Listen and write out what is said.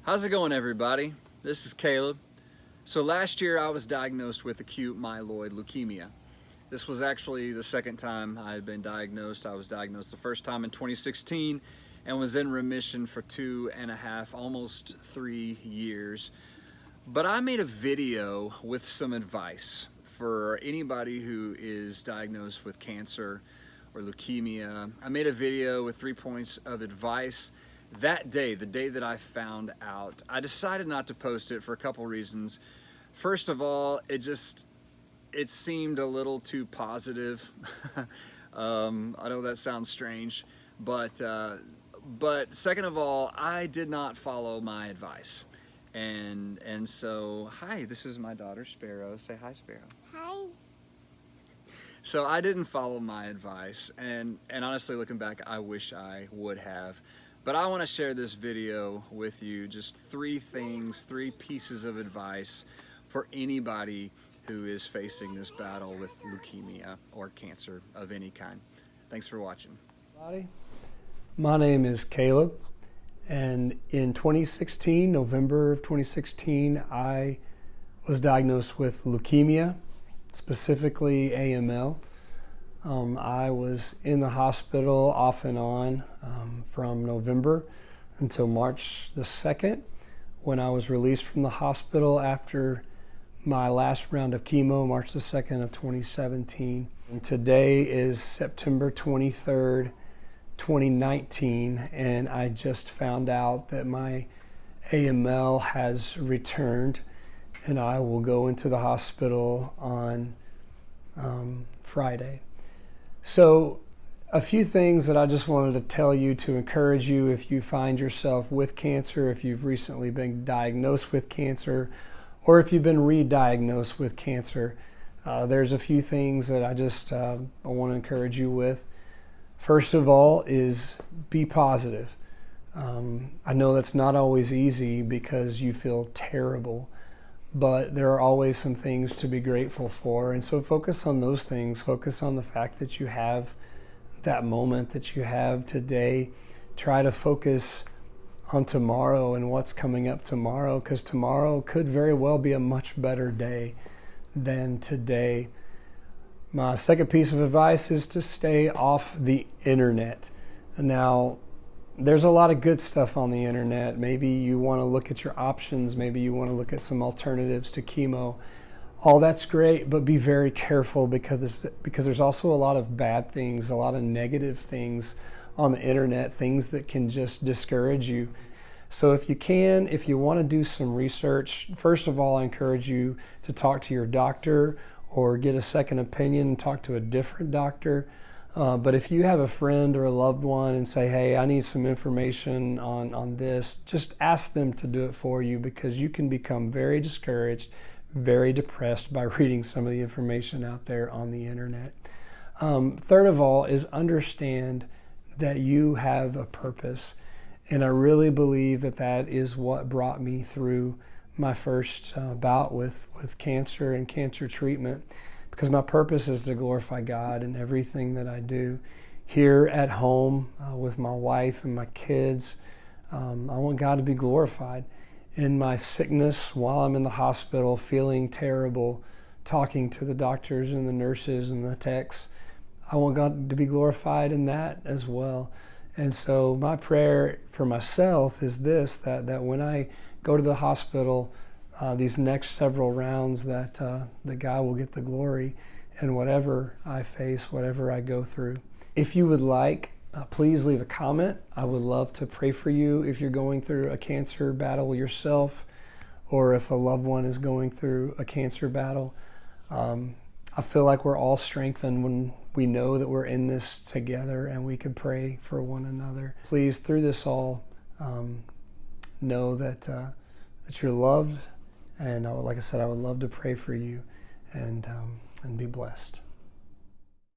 How's it going, everybody? This is Caleb. So last year I was diagnosed with acute myeloid leukemia. This was actually the second time I had been diagnosed. I was diagnosed the first time in 2016 and was in remission for 2.5, almost 3 years. But I made a video with some advice for anybody who is diagnosed with cancer or leukemia. I made a video with 3 points of advice. That day, the day that I found out, I decided not to post it for a couple reasons. First of all, it seemed a little too positive. I know that sounds strange, but second of all, I did not follow my advice. And so, hi, this is my daughter, Sparrow. Say hi, Sparrow. Hi. So I didn't follow my advice, and honestly, looking back, I wish I would have. But I want to share this video with you, just 3 things, 3 pieces of advice for anybody who is facing this battle with leukemia or cancer of any kind. Thanks for watching. My name is Caleb, and in 2016, November of 2016, I was diagnosed with leukemia, specifically AML. I was in the hospital off and on from November until March the 2nd, when I was released from the hospital after my last round of chemo, March the 2nd of 2017. And today is September 23rd, 2019, and I just found out that my AML has returned, and I will go into the hospital on Friday. So a few things that I just wanted to tell you to encourage you if you find yourself with cancer, if you've recently been diagnosed with cancer, or if you've been re-diagnosed with cancer. There's a few things that I want to encourage you with. First of all is be positive. I know that's not always easy because you feel terrible, but there are always some things to be grateful for. And so focus on those things. Focus on the fact that you have that moment, that you have today. Try to focus on tomorrow and what's coming up tomorrow, because tomorrow could very well be a much better day than today. My second piece of advice is to stay off the internet. Now, there's a lot of good stuff on the internet. Maybe you want to look at your options. Maybe you want to look at some alternatives to chemo. All that's great, but be very careful because there's also a lot of bad things, a lot of negative things on the internet, things that can just discourage you. So if you want to do some research, first of all, I encourage you to talk to your doctor or get a second opinion and talk to a different doctor. But if you have a friend or a loved one and say, hey, I need some information on this, just ask them to do it for you, because you can become very discouraged, very depressed by reading some of the information out there on the internet. Third of all is understand that you have a purpose. And I really believe that is what brought me through my first bout with cancer and cancer treatment, because my purpose is to glorify God in everything that I do. Here at home with my wife and my kids, I want God to be glorified. In my sickness, while I'm in the hospital, feeling terrible, talking to the doctors and the nurses and the techs, I want God to be glorified in that as well. And so my prayer for myself is this, that when I go to the hospital, these next several rounds, that God will get the glory in whatever I face, whatever I go through. If you would like, please leave a comment. I would love to pray for you if you're going through a cancer battle yourself, or if a loved one is going through a cancer battle. I feel like we're all strengthened when we know that we're in this together and we can pray for one another. Please, through this all, know that you're loved. And like I said, I would love to pray for you and be blessed.